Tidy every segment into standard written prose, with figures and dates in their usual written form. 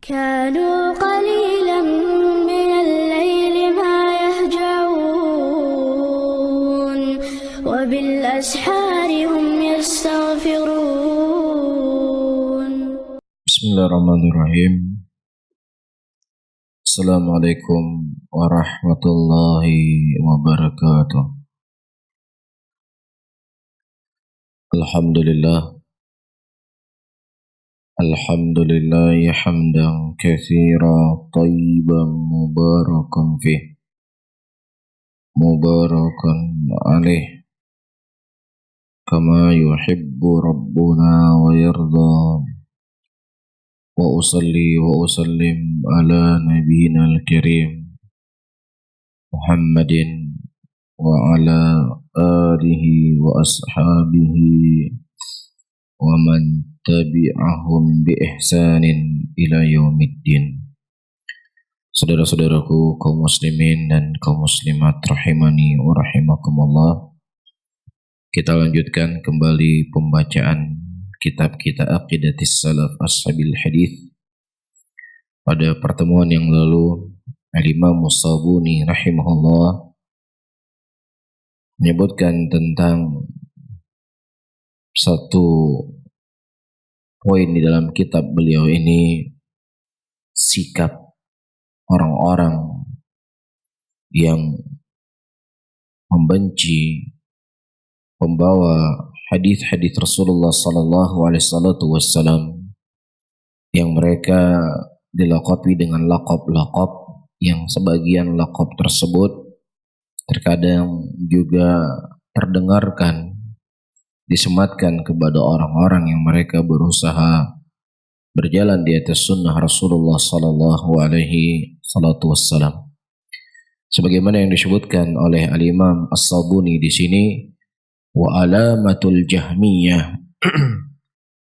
كانوا قليلا من الليل ما يهجعون وبالأسحار هم يستغفرون. Bismillahirrahmanirrahim. Assalamualaikum warahmatullahi wabarakatuh. Alhamdulillah hamdan katsiran thayyiban mubarakan fih mubarakan alaih kama yuhibbu rabbuna wa yarda. Wa usalli wa usallim ala nabiyyina al-karim Muhammadin wa ala alihi wa ashabihi wa man tabi'ahum bi ihsanin ila yaumiddin. Saudara-saudaraku kaum muslimin dan kaum muslimat rahimani wa rahimakumullah, kita lanjutkan kembali pembacaan kitab kita Aqidatis Salaf Ashabil Hadith. Pada pertemuan yang lalu Al-Imam As-Sabuni rahimahullah menyebutkan tentang satu poin di dalam kitab beliau ini, sikap orang-orang yang membenci pembawa hadis-hadis Rasulullah sallallahu alaihi wasallam yang mereka dilaqabi dengan laqab-laqab yang sebagian laqab tersebut terkadang juga terdengarkan disematkan kepada orang-orang yang mereka berusaha berjalan di atas sunnah Rasulullah sallallahu alaihi wasallam. Sebagaimana yang disebutkan oleh Al-Imam As-Sabuni di sini, wa alamatul jahmiyah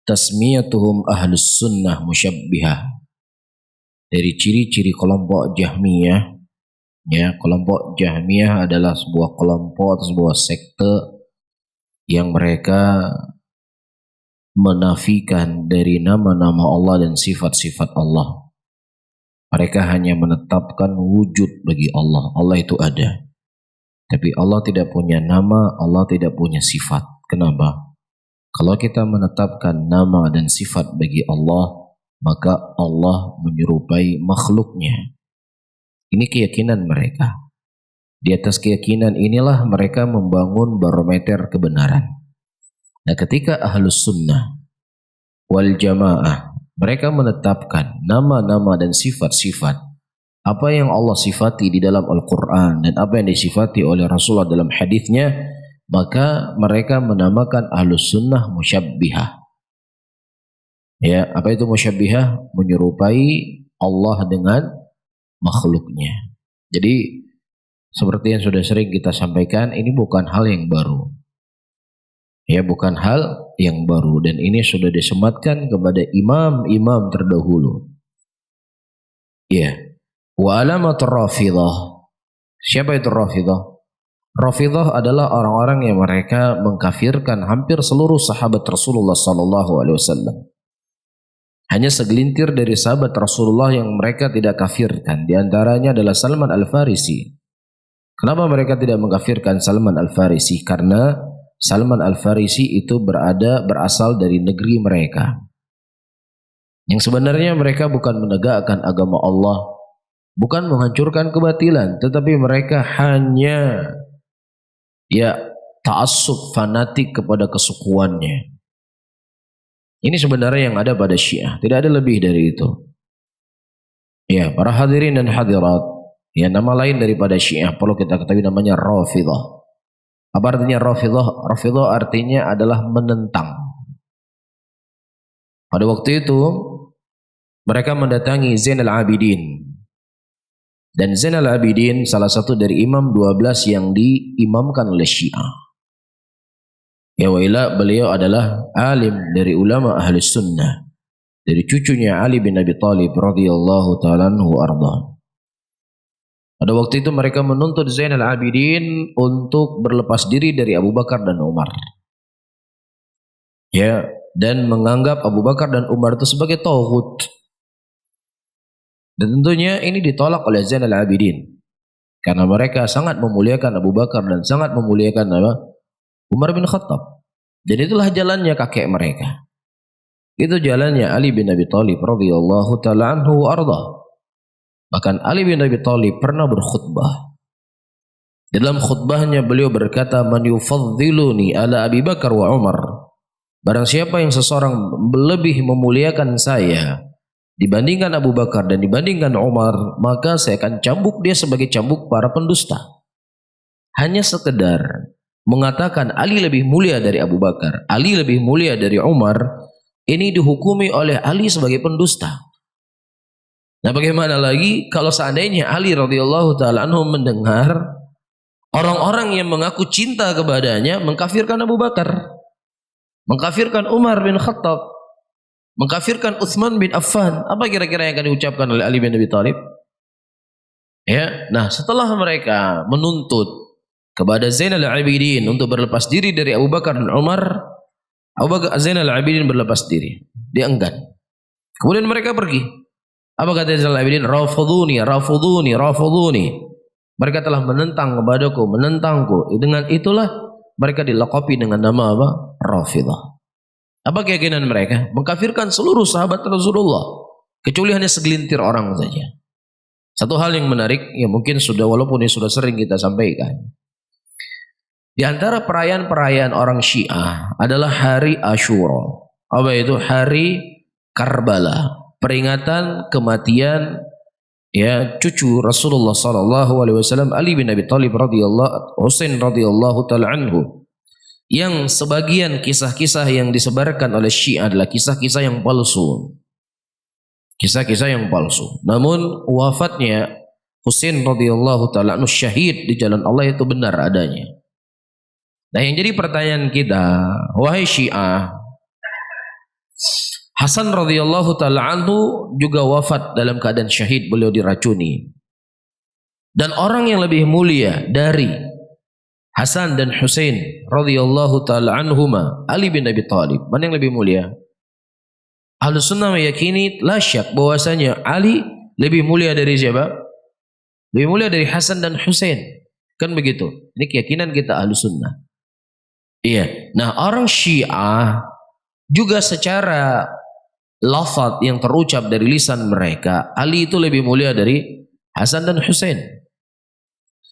tasmiyatuhum ahlus sunnah musyabbihah. Dari ciri-ciri kelompok Jahmiyah, ya, kelompok Jahmiyah adalah sebuah kelompok atau sebuah sekte yang mereka menafikan dari nama-nama Allah dan sifat-sifat Allah. Mereka hanya menetapkan wujud bagi Allah. Allah itu ada. Tapi Allah tidak punya nama, Allah tidak punya sifat. Kenapa? Kalau kita menetapkan nama dan sifat bagi Allah, maka Allah menyerupai makhluknya. Ini keyakinan mereka. Di atas keyakinan inilah mereka membangun barometer kebenaran. Nah, ketika ahlus sunnah wal jamaah, mereka menetapkan nama-nama dan sifat-sifat apa yang Allah sifati di dalam Al-Quran dan apa yang disifati oleh Rasulullah dalam hadisnya, maka mereka menamakan ahlus sunnah musyabbihah. Ya, apa itu musyabbihah? Menyerupai Allah dengan makhluknya. Jadi seperti yang sudah sering kita sampaikan, ini bukan hal yang baru. Ya, bukan hal yang baru, dan ini sudah disematkan kepada imam-imam terdahulu. Ya. Wa alamatur Rafidah. Siapa itu Rafidah? Rafidah adalah orang-orang yang mereka mengkafirkan hampir seluruh sahabat Rasulullah sallallahu alaihi wasallam. Hanya segelintir dari sahabat Rasulullah yang mereka tidak kafirkan. Di antaranya adalah Salman Al-Farisi. Kenapa mereka tidak mengkafirkan Salman Al-Farisi? Karena Salman Al-Farisi itu berasal dari negeri mereka. Yang sebenarnya mereka bukan menegakkan agama Allah, bukan menghancurkan kebatilan, tetapi mereka hanya ta'assub, fanatik kepada kesukuannya. Ini sebenarnya yang ada pada Syiah, tidak ada lebih dari itu. Ya, para hadirin dan hadirat, ya, nama lain daripada Syiah perlu kita ketahui, namanya Rafidah. Apa artinya Rafidah? Rafidah artinya adalah menentang. Pada waktu itu mereka mendatangi Zainal Abidin. Dan Zainal Abidin salah satu dari imam 12 yang diimamkan oleh Syiah. Ya wailah, beliau adalah alim dari ulama ahli sunnah, dari cucunya Ali bin Abi Thalib radhiyallahu ta'ala anhu arda. Pada waktu itu mereka menuntut Zainal Abidin untuk berlepas diri dari Abu Bakar dan Umar. Ya, dan menganggap Abu Bakar dan Umar itu sebagai tauhid. Dan tentunya ini ditolak oleh Zainal Abidin. Karena mereka sangat memuliakan Abu Bakar dan sangat memuliakan Umar bin Khattab. Dan itulah jalannya kakek mereka. Itu jalannya Ali bin Abi Thalib radhiyallahu taala anhu wa arda. Bahkan Ali bin Abi Thalib pernah berkhutbah. Dalam khutbahnya beliau berkata, "Man yufaddiluni ala Abi Bakar wa Umar." Barang siapa yang seseorang lebih memuliakan saya dibandingkan Abu Bakar dan dibandingkan Umar, maka saya akan cambuk dia sebagai cambuk para pendusta. Hanya sekedar mengatakan Ali lebih mulia dari Abu Bakar, Ali lebih mulia dari Umar, ini dihukumi oleh Ali sebagai pendusta. Nah, bagaimana lagi kalau seandainya Ali radhiyallahu taala anhu mendengar orang-orang yang mengaku cinta kepadanya mengkafirkan Abu Bakar, mengkafirkan Umar bin Khattab, mengkafirkan Utsman bin Affan, apa kira-kira yang akan diucapkan oleh Ali bin Abi Thalib? Ya, nah setelah mereka menuntut kepada Zainal Abidin untuk berlepas diri dari Abu Bakar dan Umar, Zainal Abidin berlepas diri, dia enggan. Kemudian mereka pergi. Apa kata Zainal Abidin? Rafuduni, rafuduni, rafuduni. Mereka telah menentang kepadaku, menentangku. Dengan itulah mereka dilakapi dengan nama apa? Rafidah. Apa keyakinan mereka? Mengkafirkan seluruh sahabat Rasulullah, kecuali hanya segelintir orang saja. Satu hal yang menarik, ya mungkin sudah, walaupun ini sudah sering kita sampaikan. Di antara perayaan-perayaan orang Syiah adalah hari Asyura. Apa itu? Hari Karbala, peringatan kematian ya cucu Rasulullah sallallahu alaihi wasallam Ali bin Abi Thalib radhiyallahu Husain radhiyallahu taala anhu. Yang sebagian kisah-kisah yang disebarkan oleh Syiah adalah kisah-kisah yang palsu. Kisah-kisah yang palsu. Namun wafatnya Husain radhiyallahu taala anhu syahid di jalan Allah itu benar adanya. Nah, yang jadi pertanyaan kita, wahai Syiah, Hasan radhiyallahu taala anhu juga wafat dalam keadaan syahid, beliau diracuni. Dan orang yang lebih mulia dari Hasan dan Husain radhiyallahu taala anhuma, Ali bin Abi Thalib, mana yang lebih mulia? Ahlus Sunnah meyakini la syak bahwasanya Ali lebih mulia dari siapa? Lebih mulia dari Hasan dan Husain. Kan begitu. Ini keyakinan kita Ahlus Sunnah. Iya. Nah, orang Syiah juga secara lafaz yang terucap dari lisan mereka, Ali itu lebih mulia dari Hasan dan Husain.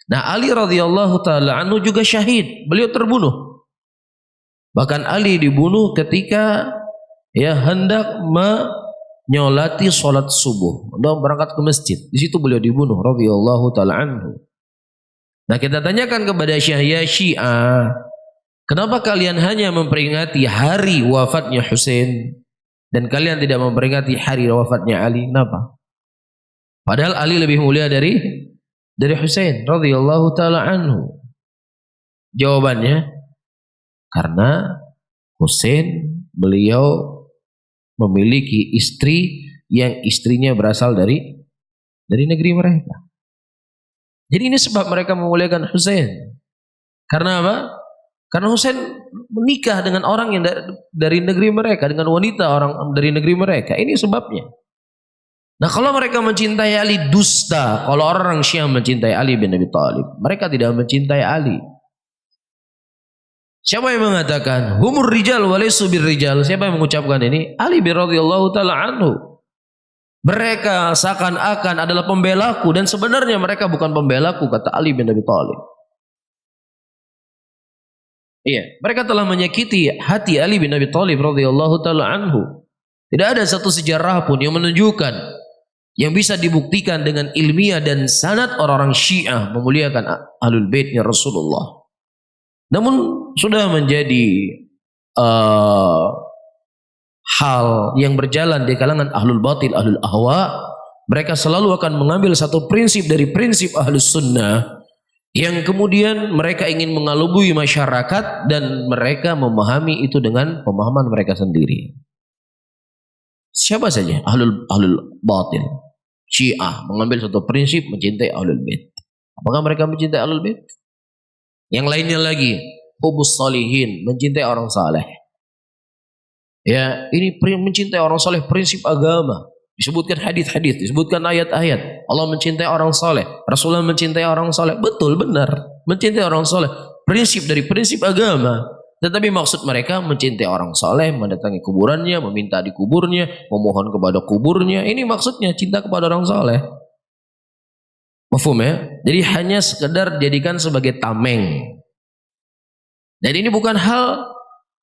Nah, Ali radhiyallahu taala anhu juga syahid, beliau terbunuh. Bahkan Ali dibunuh ketika ya hendak menyolati salat subuh, hendak berangkat ke masjid. Di situ beliau dibunuh radhiyallahu taala anhu. Nah, kita tanyakan kepada Syiah, kenapa kalian hanya memperingati hari wafatnya Husain dan kalian tidak memperingati hari wafatnya Ali? Kenapa? Padahal Ali lebih mulia dari Husain radhiyallahu taala anhu. Jawabannya, karena Husain beliau memiliki istri yang istrinya berasal dari negeri mereka. Jadi ini sebab mereka memuliakan Husain. Karena apa? Karena Husain menikah dengan orang yang dari negeri mereka, dengan wanita orang dari negeri mereka. Ini sebabnya. Nah, kalau mereka mencintai Ali, dusta. Kalau orang Syiah mencintai Ali bin Abi Thalib, mereka tidak mencintai Ali. Siapa yang mengatakan humur rijal walaysu birrijal? Siapa yang mengucapkan ini? Ali bin radhiyallahu taala anhu. Mereka seakan-akan adalah pembelaku dan sebenarnya mereka bukan pembelaku, kata Ali bin Abi Thalib. Iya, mereka telah menyakiti hati Ali bin Abi Thalib radhiyallahu taala anhu. Tidak ada satu sejarah pun yang menunjukkan, yang bisa dibuktikan dengan ilmiah dan sanad orang-orang Syiah memuliakan Ahlul Baitnya Rasulullah. Namun sudah menjadi hal yang berjalan di kalangan Ahlul Batil, Ahlul Ahwa. Mereka selalu akan mengambil satu prinsip dari prinsip Ahlus Sunnah yang kemudian mereka ingin mengalubui masyarakat dan mereka memahami itu dengan pemahaman mereka sendiri. Siapa saja Ahlul Batil, Syiah mengambil satu prinsip mencintai Ahlul Bait. Apakah mereka mencintai Ahlul Bait? Yang lainnya lagi, hubus salihin, mencintai orang saleh. Ya, ini mencintai orang saleh prinsip agama. Disebutkan hadis-hadis, disebutkan ayat-ayat. Allah mencintai orang soleh, Rasulullah mencintai orang soleh. Betul, benar. Mencintai orang soleh. Prinsip dari prinsip agama. Tetapi maksud mereka mencintai orang soleh, mendatangi kuburannya, meminta di kuburnya, memohon kepada kuburnya. Ini maksudnya cinta kepada orang soleh. Mafhum ya? Jadi hanya sekedar jadikan sebagai tameng. Dan ini bukan hal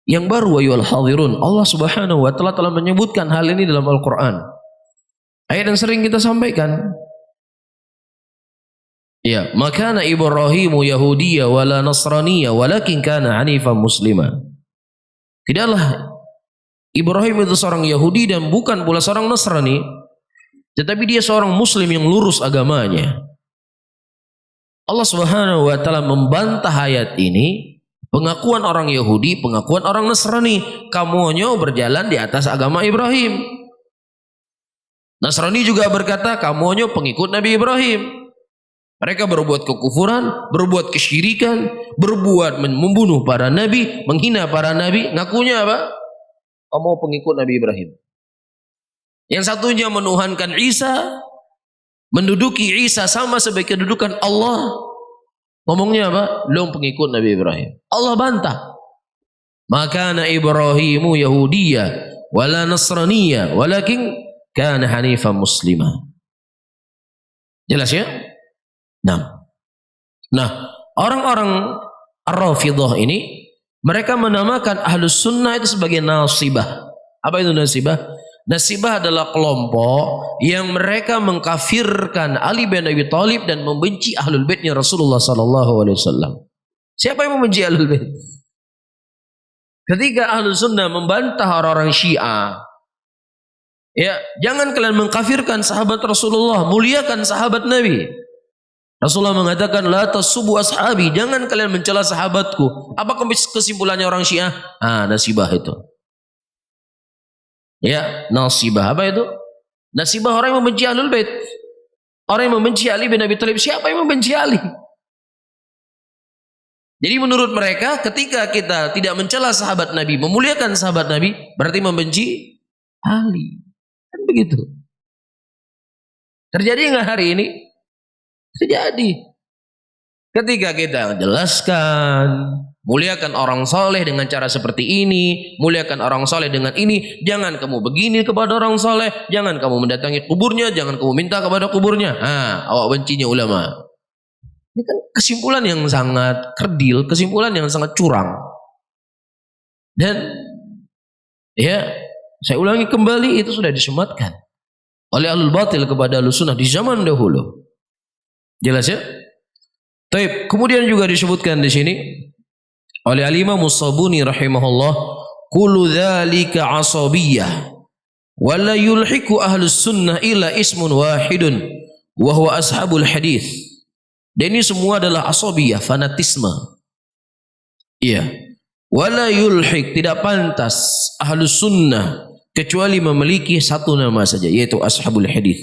yang baru, ayyuhal hadirun. Allah Subhanahu wa taala telah menyebutkan hal ini dalam Al-Qur'an. Ayat yang sering kita sampaikan. Ya, makana Ibrahimu Yahudiyya wala Nasraniyya walakin kana hanifan muslima. Tidaklah Ibrahim itu seorang Yahudi dan bukan pula seorang Nasrani, tetapi dia seorang muslim yang lurus agamanya. Allah Subhanahu wa taala membantah ayat ini, pengakuan orang Yahudi, pengakuan orang Nasrani, kamunya berjalan di atas agama Ibrahim. Nasrani juga berkata, kamunya pengikut Nabi Ibrahim. Mereka berbuat kekufuran, berbuat kesyirikan, berbuat membunuh para nabi, menghina para nabi. Ngakunya apa? Kamu pengikut Nabi Ibrahim. Yang satunya menuhankan Isa, menduduki Isa sama sebagai kedudukan Allah. Ngomongnya apa? Lu pengikut Nabi Ibrahim. Allah bantah. Makana Ibrahimu Yahudiyya wala Nasraniyya walakin kana hanifan muslimah. Jelas ya? Nah, orang-orang Ar-Rafidhah ini mereka menamakan Ahlus Sunnah itu sebagai nasibah. Apa itu nasibah? Nasibah adalah kelompok yang mereka mengkafirkan Ali bin Abi Thalib dan membenci Ahlul Baitnya Rasulullah sallallahu alaihi wasallam. Siapa yang membenci Ahlul Bait? Ketika Ahlus Sunnah membantah orang-orang Syiah, ya, jangan kalian mengkafirkan sahabat Rasulullah, muliakan sahabat Nabi. Rasulullah mengatakan, la tasubbu ashabi, jangan kalian mencela sahabatku. Apa kesimpulannya orang Syiah? Nasibah itu. Ya, nasibah apa itu? Nasibah orang yang membenci Ahlul Bait. Orang yang membenci Ali bin Abi Thalib. Siapa yang membenci Ali? Jadi menurut mereka, ketika kita tidak mencela sahabat Nabi, memuliakan sahabat Nabi, berarti membenci Ali. Begitu. Terjadi enggak hari ini? Terjadi. Ketika kita jelaskan, muliakan orang soleh dengan cara seperti ini, muliakan orang soleh dengan ini, jangan kamu begini kepada orang soleh, jangan kamu mendatangi kuburnya, jangan kamu minta kepada kuburnya. Awak bencinya ulama. Ini kan kesimpulan yang sangat kerdil, kesimpulan yang sangat curang. Dan ya, saya ulangi kembali, itu sudah disematkan oleh ahlul batil kepada ahlus sunnah di zaman dahulu. Jelas ya? Taib. Kemudian juga disebutkan di sini oleh Al-Imam As-Sabuni rahimahullah, kullu dzalika asabiyyah wa la yulhiku ahlus sunnah illa ismun wahidun wa huwa ashabul hadis. Dan ini semua adalah asabiyyah, fanatisme. Iya. Wala yulhik, tidak pantas ahlus sunnah kecuali memiliki satu nama saja, yaitu ashabul hadis.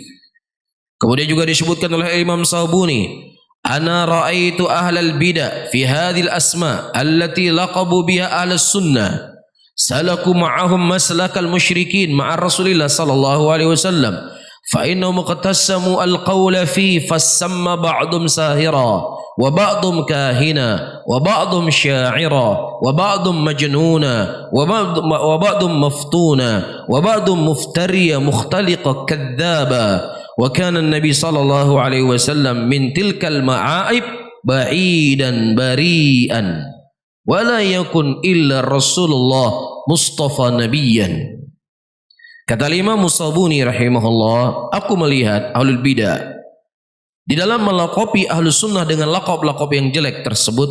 Kemudian juga disebutkan oleh Imam Sabuni, ana ra'aitu ahlal bidah fi hadhil asma allati laqabu biha ahlus sunnah salaku ma'ahum maslakal musyrikin ma'a Rasulillah sallallahu alaihi wasallam fa innahum qatassamu al-qawla fi fasamma ba'dhum sahira wa ba'dhum kahina wa ba'dhum sya'ira wa ba'dhum majnuna wa ba'dhum maftuna wa ba'dhum muftariya mukhtaliqa kadzdzaba wa kana an-nabi sallallahu alaihi wasallam min tilkal ma'aib ba'idan bari'an wa la yakun illa Rasulullah mustafa nabiyyan. Kata Imam As-Sabuni rahimahullah, aku melihat ahlul bidah di dalam melakopi ahlus sunnah dengan lakop-lakop yang jelek tersebut,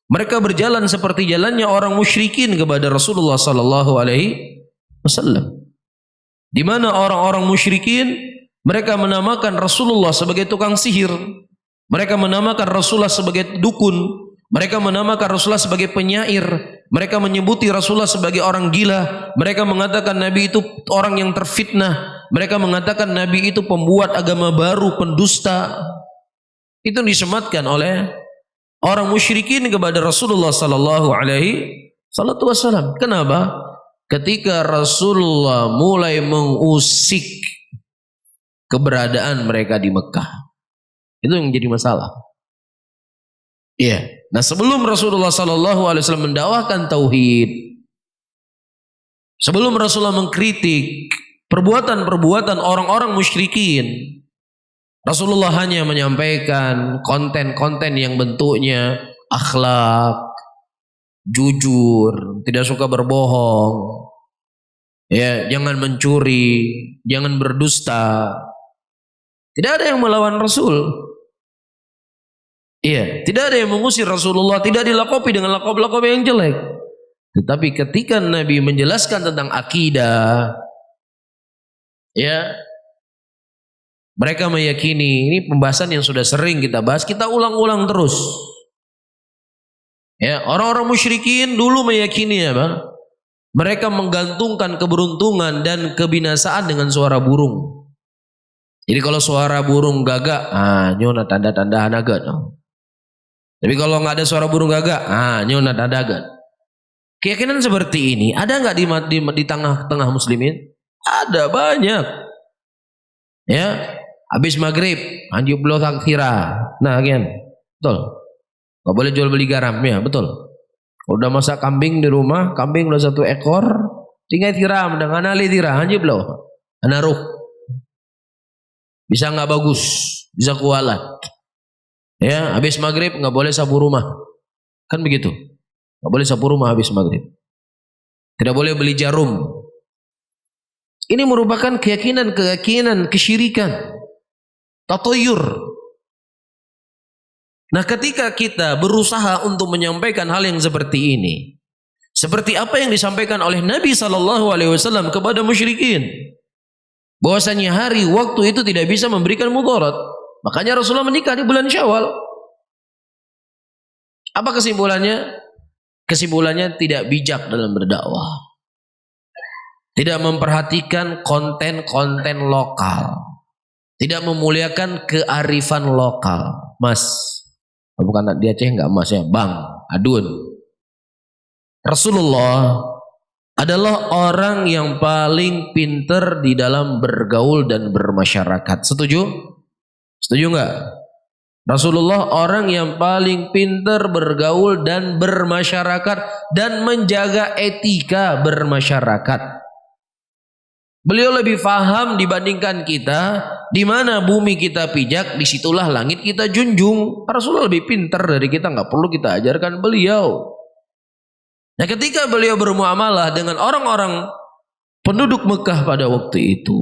mereka berjalan seperti jalannya orang musyrikin kepada Rasulullah sallallahu alaihi wasallam. Di mana orang-orang musyrikin mereka menamakan Rasulullah sebagai tukang sihir, mereka menamakan Rasulullah sebagai dukun, mereka menamakan Rasulullah sebagai penyair, mereka menyebuti Rasulullah sebagai orang gila, mereka mengatakan Nabi itu orang yang terfitnah, mereka mengatakan Nabi itu pembuat agama baru, pendusta. Itu disematkan oleh orang musyrikin kepada Rasulullah sallallahu alaihi wasallam. Kenapa? Ketika Rasulullah mulai mengusik keberadaan mereka di Mekah. Itu yang menjadi masalah. Iya. Nah, sebelum Rasulullah SAW mendakwahkan tauhid, sebelum Rasulullah mengkritik perbuatan-perbuatan orang-orang musyrikin, Rasulullah hanya menyampaikan konten-konten yang bentuknya akhlak, jujur, tidak suka berbohong, ya, jangan mencuri, jangan berdusta. Tidak ada yang melawan Rasul. Iya, tidak ada yang mengusir Rasulullah, tidak dilakopi dengan lakop-lakop yang jelek. Tetapi ketika Nabi menjelaskan tentang akidah, ya, mereka meyakini, ini pembahasan yang sudah sering kita bahas, kita ulang-ulang terus. Ya, orang-orang musyrikin dulu meyakini apa? Mereka menggantungkan keberuntungan dan kebinasaan dengan suara burung. Jadi kalau suara burung gagak, nyona tanda-tanda hanagat. Tapi kalau nggak ada suara burung gagak, nyona tanda-tanda. Keyakinan seperti ini ada nggak di tengah-tengah muslimin? Ada banyak. Ya, habis maghrib, anjuk bloh takfira. Nah, kan, betul. Nggak boleh jual beli garam, ya, betul. Udah masak kambing di rumah, kambing udah 1 ekor, tinggal tiram dengan ali tiram, anjuk bloh, anaruh. Bisa nggak bagus, bisa kualat. Ya, habis maghrib nggak boleh sapu rumah, kan begitu. Nggak boleh sapu rumah habis maghrib. Tidak boleh beli jarum. Ini merupakan keyakinan kesyirikan, tatayur. Nah, ketika kita berusaha untuk menyampaikan hal yang seperti ini, seperti apa yang disampaikan oleh Nabi SAW kepada musyrikin, bahwasanya hari waktu itu tidak bisa memberikan mudarat, makanya Rasulullah menikah di bulan Syawal. Apa kesimpulannya? Kesimpulannya tidak bijak dalam berdakwah, tidak memperhatikan konten-konten lokal, tidak memuliakan kearifan lokal. Mas, bukan di Aceh enggak mas ya, Bang Adun. Rasulullah adalah orang yang paling pintar di dalam bergaul dan bermasyarakat. Setuju? Setuju enggak? Rasulullah orang yang paling pintar bergaul dan bermasyarakat dan menjaga etika bermasyarakat. Beliau lebih paham dibandingkan kita, di mana bumi kita pijak, disitulah langit kita junjung. Rasulullah lebih pintar dari kita, nggak perlu kita ajarkan beliau. Nah, ketika beliau bermuamalah dengan orang-orang penduduk Mekah pada waktu itu,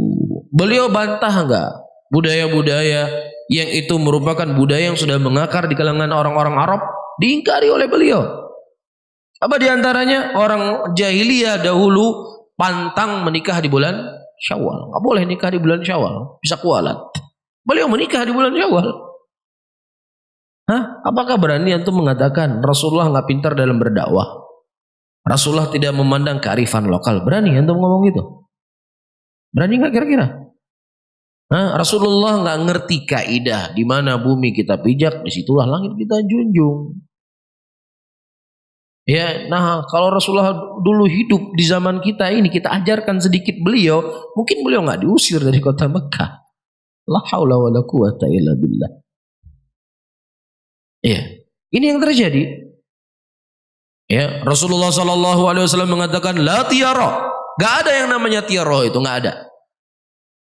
beliau bantah nggak budaya-budaya yang itu merupakan budaya yang sudah mengakar di kalangan orang-orang Arab, diingkari oleh beliau. Apa diantaranya? Orang jahiliyah dahulu pantang menikah di bulan Syawal. Nggak boleh nikah di bulan Syawal, bisa kualat. Beliau menikah di bulan Syawal. Apakah berani antum mengatakan Rasulullah nggak pintar dalam berdakwah? Rasulullah tidak memandang kearifan lokal. Berani antum ngomong gitu? Berani nggak kira-kira? Rasulullah nggak ngerti kaidah di mana bumi kita pijak, disitulah langit kita junjung. Ya, nah kalau Rasulullah dulu hidup di zaman kita ini, kita ajarkan sedikit beliau, mungkin beliau nggak diusir dari kota Mekah. La haula wala quwata illa billah. Ya, ini yang terjadi. Ya, Rasulullah SAW mengatakan la tiara. Nggak ada yang namanya tiara, itu nggak ada.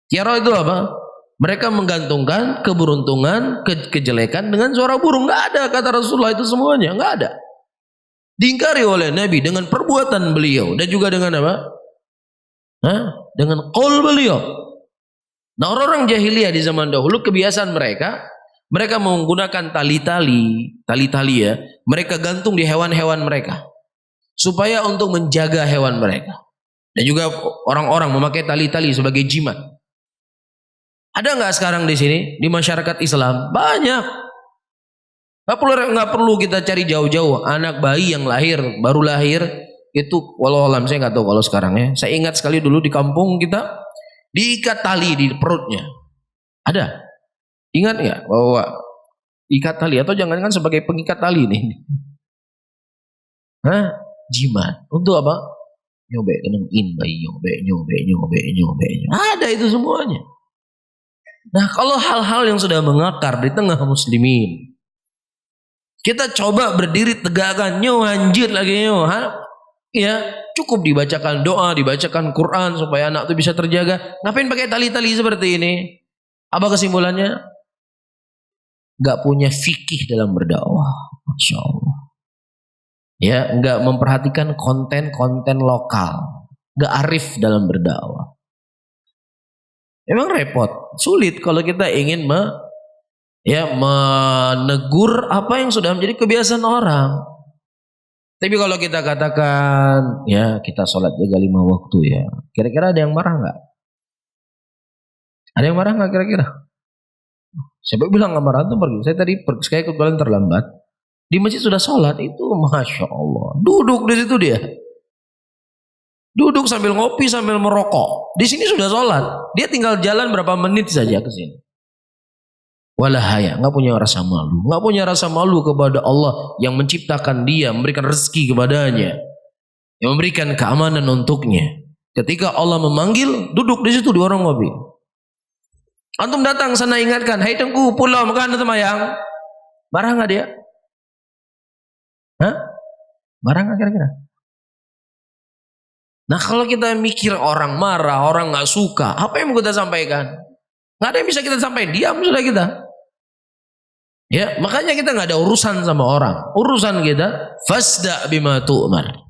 Tiara itu apa? Mereka menggantungkan keberuntungan, kejelekan dengan suara burung. Nggak ada kata Rasulullah itu semuanya, nggak ada. Diingkari oleh Nabi dengan perbuatan beliau dan juga dengan apa? Dengan qaul beliau. Nah, orang-orang jahiliyah di zaman dahulu kebiasaan mereka menggunakan tali-tali ya. Mereka gantung di hewan-hewan mereka supaya untuk menjaga hewan mereka. Dan juga orang-orang memakai tali-tali sebagai jimat. Ada nggak sekarang di sini di masyarakat Islam? Banyak. Nggak perlu kita cari jauh-jauh. Anak bayi yang baru lahir itu, walau alam saya nggak tahu kalau sekarang ya. Saya ingat sekali dulu di kampung kita diikat tali di perutnya. Ada? Ingat nggak bahwa ikat tali atau jangan-jangan sebagai pengikat tali nih? Jimat untuk apa? Nyobek kenengin bayi, nyobek. Ada itu semuanya. Nah, kalau hal-hal yang sudah mengakar di tengah muslimin, kita coba berdiri tegakkan, nyo anjir lagi nyo, ya cukup dibacakan doa, dibacakan Quran supaya anak itu bisa terjaga. Ngapain pakai tali-tali seperti ini? Apa kesimpulannya? Gak punya fikih dalam berdakwah, masya Allah. Ya, gak memperhatikan konten-konten lokal, gak arif dalam berdakwah. Emang repot, sulit kalau kita ingin menegur apa yang sudah menjadi kebiasaan orang. Tapi kalau kita katakan, ya kita sholat juga 5 waktu ya, kira-kira ada yang marah nggak? Ada yang marah nggak kira-kira? Siapa bilang nggak marah tuh pergi. Saya tadi sekali kebetulan terlambat di masjid sudah sholat itu, masya Allah, duduk di situ dia, duduk sambil ngopi sambil merokok. Di sini sudah sholat, dia tinggal jalan berapa menit saja ke sini. Walahaya, nggak punya rasa malu, nggak punya rasa malu kepada Allah yang menciptakan dia, memberikan rezeki kepadanya, yang memberikan keamanan untuknya. Ketika Allah memanggil, duduk di situ di warung ngopi. Antum datang sana ingatkan, hai Tengku, pulau makan semayang. Marah nggak dia? Hah? Marah nggak kira-kira? Nah kalau kita mikir orang marah, orang nggak suka, apa yang mau kita sampaikan? Nggak ada yang bisa kita sampaikan, diam sudah kita. Ya, makanya kita nggak ada urusan sama orang. Urusan kita fasda bima tu'mar.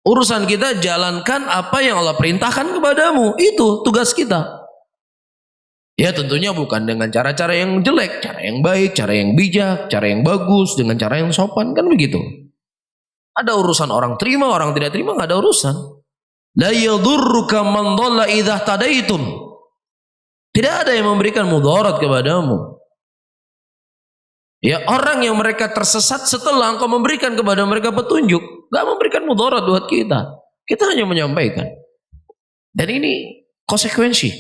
Urusan kita jalankan apa yang Allah perintahkan kepadamu. Itu tugas kita. Ya tentunya bukan dengan cara-cara yang jelek, cara yang baik, cara yang bijak, cara yang bagus, dengan cara yang sopan, kan begitu. Ada urusan orang terima, orang tidak terima, nggak ada urusan. La yadurruka man dhalla idza tadaitum. Tidak ada yang memberikan mudarat kepadamu. Ya, orang yang mereka tersesat setelah engkau memberikan kepada mereka petunjuk, gak memberikan mudarat buat kita. Kita hanya menyampaikan. Dan ini konsekuensi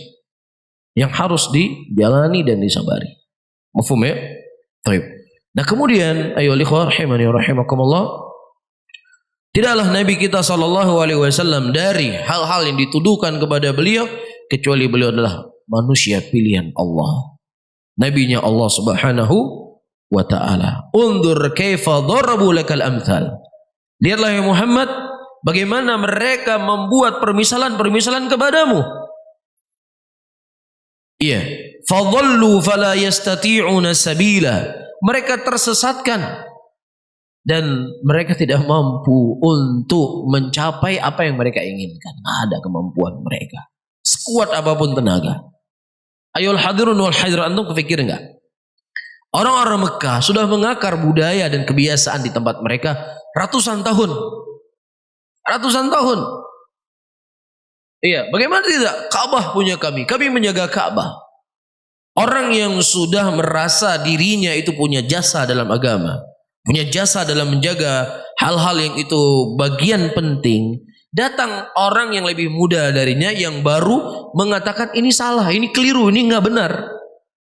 yang harus dijalani dan disabari. Mafhum ya? Baik. Nah kemudian, ayo ikhwah rahimani rahimakumullah, tidaklah Nabi kita SAW dari hal-hal yang dituduhkan kepada beliau kecuali beliau adalah manusia pilihan Allah. Nabinya Allah Subhanahu wa ta'ala. Undur kaifa darabu lakal amthal. Lihatlah ya Muhammad, bagaimana mereka membuat permisalan-permisalan kepadamu. Iya, fadhallu fala yastati'una sabila. Mereka tersesatkan dan mereka tidak mampu untuk mencapai apa yang mereka inginkan. Ada kemampuan mereka, sekuat apapun tenaga. Ayol hadirun wal hadir, antum kepikir enggak? Orang-orang Mekah sudah mengakar budaya dan kebiasaan di tempat mereka ratusan tahun. Ratusan tahun. Iya, bagaimana tidak? Ka'bah punya kami menjaga Ka'bah. Orang yang sudah merasa dirinya itu punya jasa dalam agama, punya jasa dalam menjaga hal-hal yang itu bagian penting, datang orang yang lebih muda darinya yang baru mengatakan ini salah, ini keliru, ini nggak benar.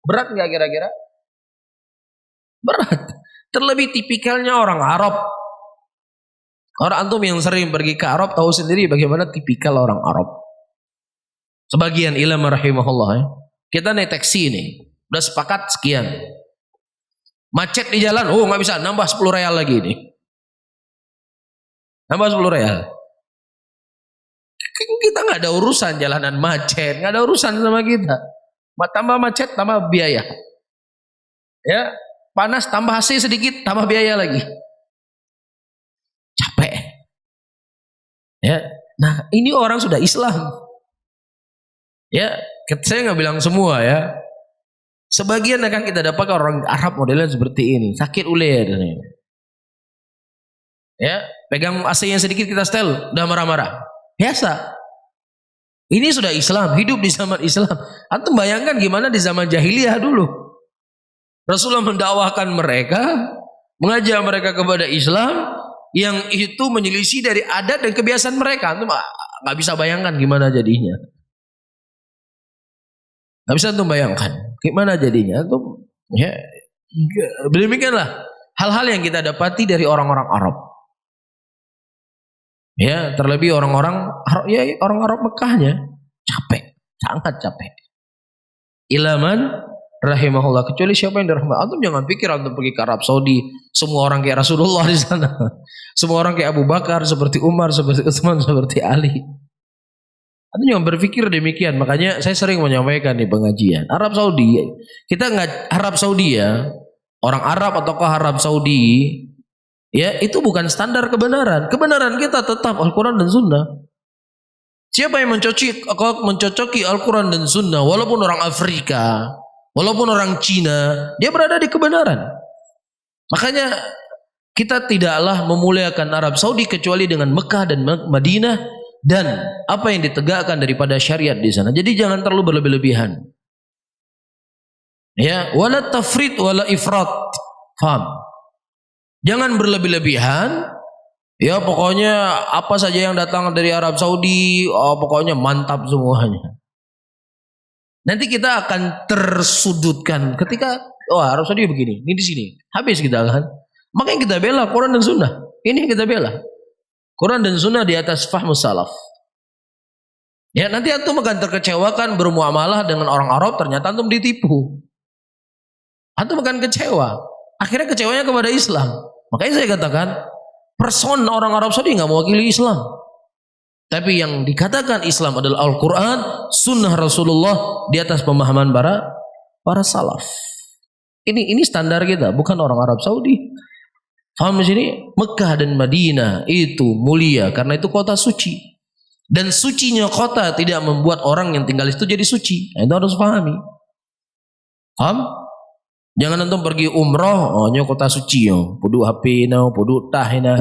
Berat nggak kira-kira? Berat. Terlebih tipikalnya orang Arab. Orang antum yang sering pergi ke Arab tahu sendiri bagaimana tipikal orang Arab. Sebagian ilmu rahimahullah ya. Kita naik taksi nih, udah sepakat sekian. Macet di jalan, oh nggak bisa, nambah 10 real lagi nih. Nambah 10 real. Kita nggak ada urusan jalanan macet, nggak ada urusan sama kita. Tambah macet, tambah biaya. Ya. Panas tambah AC sedikit tambah biaya lagi. Capek. Ya. Nah, ini orang sudah Islam. Ya, saya nggak bilang semua ya. Sebagian akan kita dapatkan orang Arab modelnya seperti ini, sakit uler. Ya, pegang AC-nya sedikit kita setel, udah marah-marah. Biasa. Ini sudah Islam, hidup di zaman Islam. Antum bayangkan gimana di zaman jahiliyah dulu. Rasulullah mendakwahkan mereka, mengajak mereka kepada Islam yang itu menyelisih dari adat dan kebiasaan mereka. Antum nggak bisa bayangkan gimana jadinya. Nggak bisa antum bayangkan gimana jadinya. Antum ya, demikianlah hal-hal yang kita dapati dari orang-orang Arab. Ya, terlebih orang-orang ya orang Arab Mekahnya capek, sangat capek. ilaman rahimahullah, kecuali siapa yang dirahmati. Antum jangan pikir antum pergi ke Arab Saudi semua orang kayak Rasulullah di sana. Semua orang kayak Abu Bakar, seperti Umar, seperti Utsman, seperti Ali. Antum jangan berpikir demikian. Makanya saya sering menyampaikan di pengajian, Arab Saudi, kita nggak Arab Saudi ya, orang Arab ataukah Arab Saudi, ya itu bukan standar kebenaran. Kebenaran kita tetap Al-Quran dan Sunnah. Siapa yang mencocoki Al-Quran dan Sunnah, walaupun orang Afrika, walaupun orang Cina, dia berada di kebenaran. Makanya kita tidaklah memuliakan Arab Saudi kecuali dengan Mekah dan Madinah dan apa yang ditegakkan daripada syariat di sana. Jadi jangan terlalu berlebih-lebihan. Ya, wala tafrit wala ifrat. Faham? Jangan berlebih-lebihan. Ya pokoknya apa saja yang datang dari Arab Saudi, pokoknya mantap semuanya. Nanti kita akan tersudutkan ketika Arab Saudi begini, ini di sini. Habis kita kan. Makanya kita bela Quran dan Sunnah. Ini yang kita bela. Quran dan Sunnah di atas fahmus salaf. Ya nanti antum akan terkecewakan bermuamalah dengan orang Arab, ternyata antum ditipu. Antum akan kecewa. Akhirnya kecewanya kepada Islam. Makanya saya katakan, person orang Arab Saudi nggak mewakili Islam. Tapi yang dikatakan Islam adalah Al-Quran, Sunnah Rasulullah di atas pemahaman para salaf. Ini standar kita, bukan orang Arab Saudi. Faham di sini? Mekah dan Madinah itu mulia karena itu kota suci. Dan sucinya kota tidak membuat orang yang tinggal itu jadi suci. Nah, itu harus pahami. Paham? Jangan antum pergi umroh, nyo kota suci yo, pudu HP no, pudu tahina.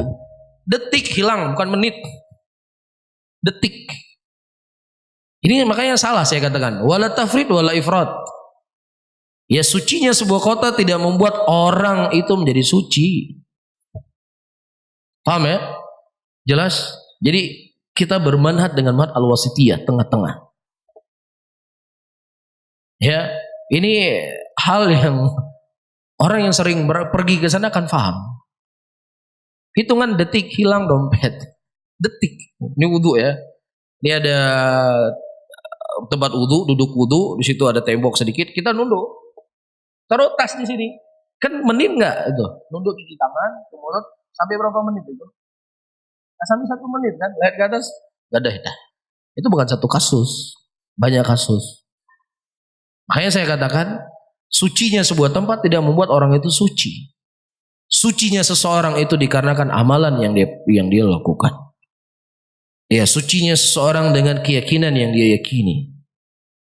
Detik hilang, bukan menit. Detik. Ini makanya salah saya katakan, wala tafrid wala ifrat. Ya sucinya sebuah kota tidak membuat orang itu menjadi suci. Paham ya? Jelas? Jadi kita bermanhaj dengan manhaj al-wasitiyah, tengah-tengah. Ya, ini hal yang orang yang sering pergi ke sana akan paham. Hitungan detik hilang dompet. Detik. Ini wudu ya. Ini ada tempat wudu, duduk wudu, di situ ada tembok sedikit, kita nunduk. Taruh tas di sini. Kan menit enggak itu? Nunduk cuci tangan, kemudian sampai berapa menit itu? Nah, sampai 1 menit kan? Lihat ke atas, enggak ada hidah. Itu bukan satu kasus, banyak kasus. Makanya saya katakan, sucinya sebuah tempat tidak membuat orang itu suci. Sucinya seseorang itu dikarenakan amalan yang dia lakukan. Ya, sucinya seseorang dengan keyakinan yang dia yakini.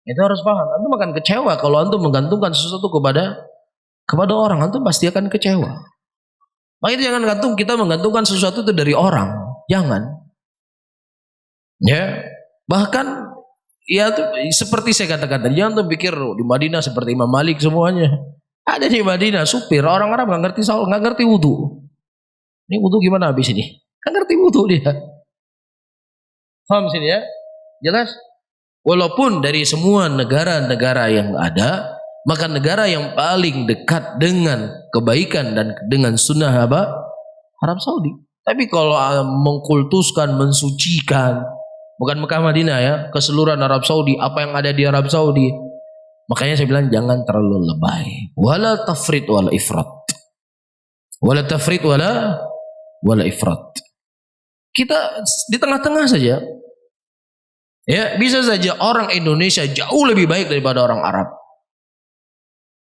Itu harus paham. Antum akan kecewa kalau antum menggantungkan sesuatu kepada orang, antum pasti akan kecewa. Makanya jangan kita menggantungkan sesuatu itu dari orang, jangan. Ya, bahkan ya itu seperti saya katakan tadi, jangan tuh pikir di Madinah seperti Imam Malik semuanya. Ada di Madinah supir orang Arab nggak ngerti saul, nggak ngerti wudu. Ini wudu gimana habis ini? Nggak ngerti wudu dia. Paham sini ya? Jelas? Walaupun dari semua negara-negara yang ada, maka negara yang paling dekat dengan kebaikan dan dengan sunnah apa? Arab Saudi. Tapi kalau mengkultuskan, mensucikan, bukan Mekah Madinah ya, keseluruhan Arab Saudi, apa yang ada di Arab Saudi. Makanya saya bilang jangan terlalu lebay. Wala tafrit wala ifrat. Wala tafrit wala ifrat. Kita di tengah-tengah saja. Ya, bisa saja orang Indonesia jauh lebih baik daripada orang Arab.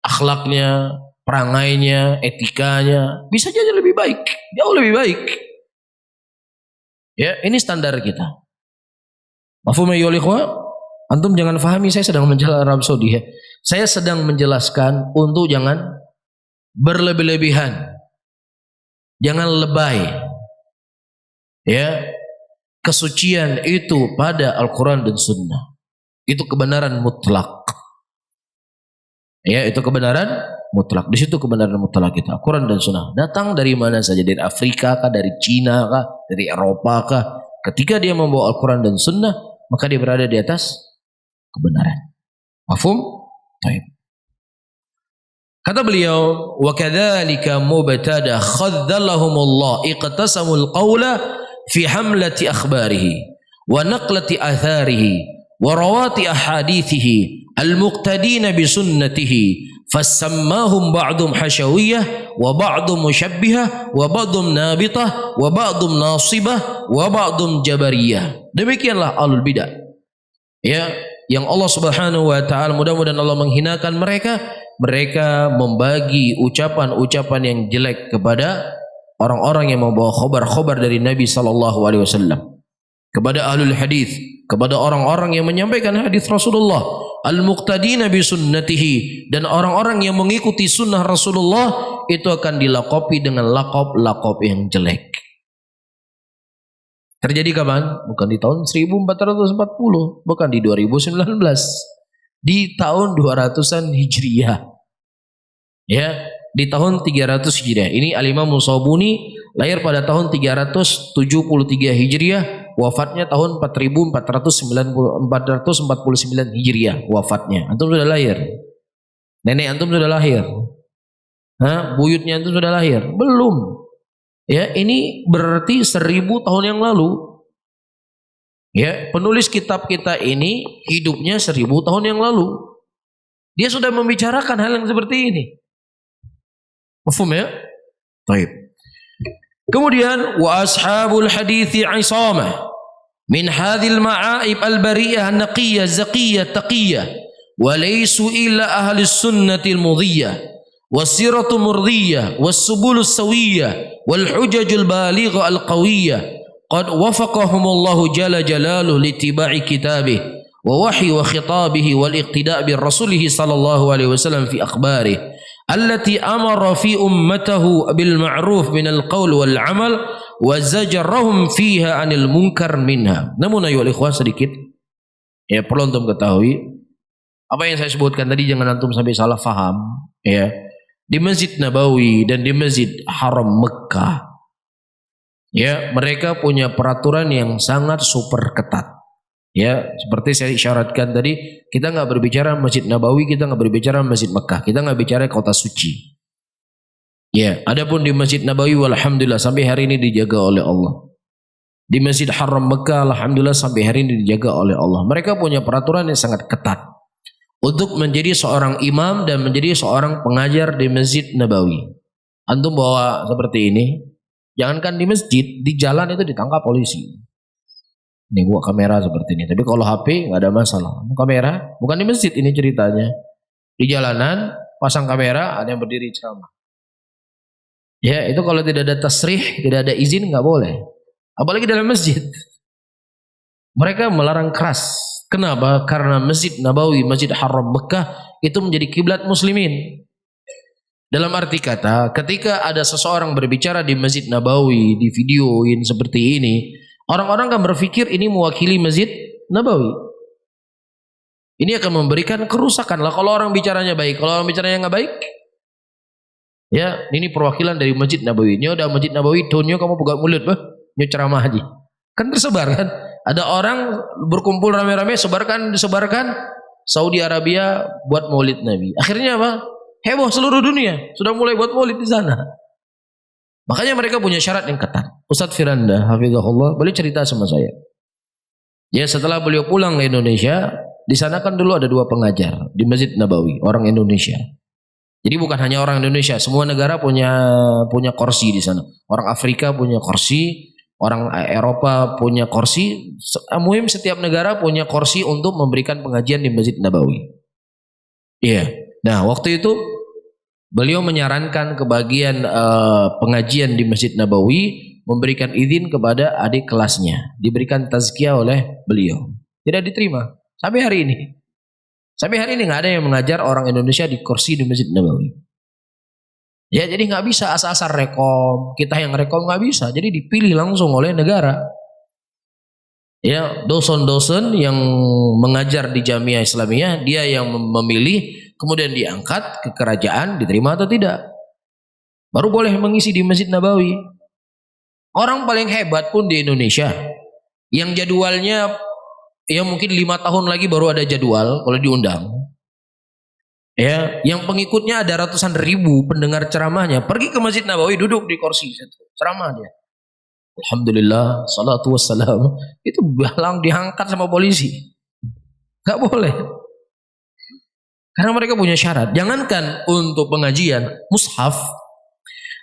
Akhlaknya, perangainya, etikanya bisa jadi lebih baik, jauh lebih baik. Ya, ini standar kita. Mafhum ya ikhwah? Antum jangan fahami saya sedang menjelaskan Arab Saudi ya. Saya sedang menjelaskan untuk jangan berlebih-lebihan. Jangan lebay. Ya. Kesucian itu pada Al-Quran dan Sunnah. Itu kebenaran mutlak. Ya, itu kebenaran mutlak. Di situ kebenaran mutlak kita. Al-Quran dan Sunnah. Datang dari mana saja, dari Afrika kah, dari Cina kah, dari Eropa kah. Ketika dia membawa Al-Quran dan Sunnah, maka dia berada di atas kebenaran. Mafhum? Baik. Kata beliau, wa kadzalika mubtada khadzalahumullah iqtasamul qawla fi hamlati akhbarihi wa naqlati atharihi wa rawati ahadithihi al-muqtadina bi sunnatihi fasammahum ba'dhum hasyawiyah wa ba'dhum musyabbihah wa ba'dhum nabitah wa ba'dhum nasibah wa ba'dhum jabariyah. Demikianlah ahlul bidah. Ya, yang Allah Subhanahu wa taala, mudah-mudahan Allah menghinakan mereka. Mereka membagi ucapan-ucapan yang jelek kepada orang-orang yang membawa khabar-khabar dari Nabi sallallahu alaihi wasallam, kepada ahlul hadis, kepada orang-orang yang menyampaikan hadis Rasulullah, al-muqtadina bi sunnatihi, dan orang-orang yang mengikuti sunnah Rasulullah itu akan dilakopi dengan lakop-lakop yang jelek. Terjadi kapan? Bukan di tahun 1440, bukan di 2019, di tahun 200-an Hijriah. Ya, di tahun 300 Hijriah. Ini Al-Imam Musabuni lahir pada tahun 373 Hijriah, wafatnya tahun 449 Hijriah wafatnya. Antum sudah lahir? Nenek antum sudah lahir? Buyutnya antum sudah lahir? Belum. Ya, ini berarti 1000 tahun yang lalu. Ya, penulis kitab kita ini hidupnya 1000 tahun yang lalu. Dia sudah membicarakan hal yang seperti ini. Mafhum ya? Baik. Kemudian wa ashabul hadithi isamah min hadhil ma'aib al-bariyah an-naqiyah zakiyah taqiyah wa laysu illa ahli sunnati al-mudhiyah was-siratu murdiyah was-subulus sawiyah wal hujajul balighah al-qawiyah qad wafaqahumullahu jalla jalaluhu litiba'i kitabih wa wahyi wa khitabihi wal iqtida' bi rasulih sallallahu alaihi wasallam fi akhbarih allati amara fi ummatahu bil ma'ruf min al qaul wal amal wa zajarahum fiha anil munkar minha. Namun ayo ikhwan, sedikit ya perlu antum ketahui apa yang saya sebutkan tadi, jangan antum sampai salah faham ya. Di Masjid Nabawi dan di Masjid Haram Mekah ya, mereka punya peraturan yang sangat super ketat. Ya, seperti saya isyaratkan tadi, kita nggak berbicara Masjid Nabawi, kita nggak berbicara Masjid Mekah, kita nggak bicara kota suci. Ya, adapun di Masjid Nabawi, alhamdulillah sampai hari ini dijaga oleh Allah. Di Masjid Haram Mekah, alhamdulillah sampai hari ini dijaga oleh Allah. Mereka punya peraturan yang sangat ketat untuk menjadi seorang imam dan menjadi seorang pengajar di Masjid Nabawi. Antum bawa seperti ini, jangankan di masjid, di jalan itu ditangkap polisi. Ini gua kamera seperti ini. Tapi kalau HP nggak ada masalah. Kamera bukan di masjid, ini ceritanya. Di jalanan pasang kamera, ada yang berdiri ceramah. Ya, itu kalau tidak ada tasrih, tidak ada izin nggak boleh. Apalagi dalam masjid. Mereka melarang keras. Kenapa? Karena Masjid Nabawi, Masjid Haram Mekah itu menjadi kiblat muslimin. Dalam arti kata, ketika ada seseorang berbicara di Masjid Nabawi, di videoin seperti ini, orang-orang akan berpikir ini mewakili Masjid Nabawi. Ini akan memberikan kerusakan lah kalau orang bicaranya baik. Kalau orang bicaranya nggak baik, ya ini perwakilan dari Masjid Nabawi. Nyo udah Masjid Nabawi, tonyo kamu buka mulut, nyo ceramah aja. Kan tersebar kan? Ada orang berkumpul rame-rame, disebarkan Saudi Arabia buat maulid Nabi. Akhirnya apa? Heboh seluruh dunia, sudah mulai buat maulid di sana. Makanya mereka punya syarat yang ketat. Ustadz Firanda, hafizahullah, boleh cerita sama saya. Ya, setelah beliau pulang ke Indonesia, di sana kan dulu ada 2 pengajar di Masjid Nabawi, orang Indonesia. Jadi bukan hanya orang Indonesia, semua negara punya kursi di sana. Orang Afrika punya kursi, orang Eropa punya kursi. Muhim setiap negara punya kursi untuk memberikan pengajian di Masjid Nabawi. Iya. Nah, waktu itu beliau menyarankan ke bagian pengajian di Masjid Nabawi memberikan izin kepada adik kelasnya, diberikan tazkiyah oleh beliau. Tidak diterima sampai hari ini. Sampai hari ini nggak ada yang mengajar orang Indonesia di kursi di Masjid Nabawi. Ya, jadi nggak bisa asal-asal rekom. Kita yang rekom nggak bisa. Jadi dipilih langsung oleh negara. Ya, dosen-dosen yang mengajar di Jamiah Islamiyah, dia yang memilih, kemudian diangkat ke kerajaan, diterima atau tidak. Baru boleh mengisi di Masjid Nabawi. Orang paling hebat pun di Indonesia, yang jadwalnya ya mungkin 5 tahun lagi baru ada jadwal kalau diundang. Ya, yang pengikutnya ada ratusan ribu pendengar ceramahnya, pergi ke Masjid Nabawi, duduk di kursi ceramah dia. Alhamdulillah, salatu wassalam, itu balang diangkat sama polisi. Nggak boleh. Karena mereka punya syarat. Jangankan untuk pengajian, mushaf.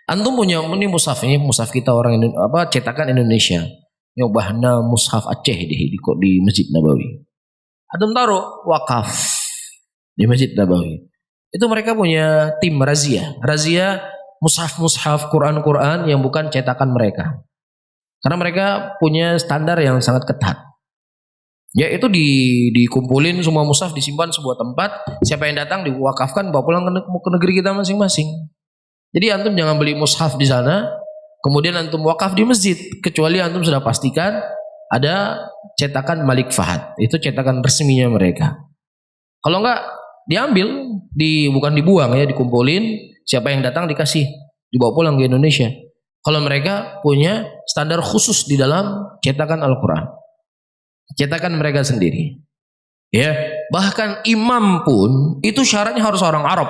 Antum punya ini mushaf kita orang cetakan Indonesia. Nyobahna mushaf Aceh di Masjid Nabawi. Antum taruh wakaf di Masjid Nabawi. Itu mereka punya tim razia mushaf Quran yang bukan cetakan mereka. Karena mereka punya standar yang sangat ketat. Ya itu dikumpulin semua mushaf disimpan sebuah tempat. Siapa yang datang diwakafkan bawa pulang ke negeri kita masing-masing. Jadi antum jangan beli mushaf di sana, kemudian antum wakaf di masjid, kecuali antum sudah pastikan ada cetakan Malik Fahad. Itu cetakan resminya mereka. Kalau enggak diambil, bukan dibuang ya, dikumpulin. Siapa yang datang dikasih, dibawa pulang ke Indonesia. Kalau mereka punya standar khusus di dalam cetakan Al-Quran, cetakan mereka sendiri. Ya, bahkan imam pun itu syaratnya harus orang Arab.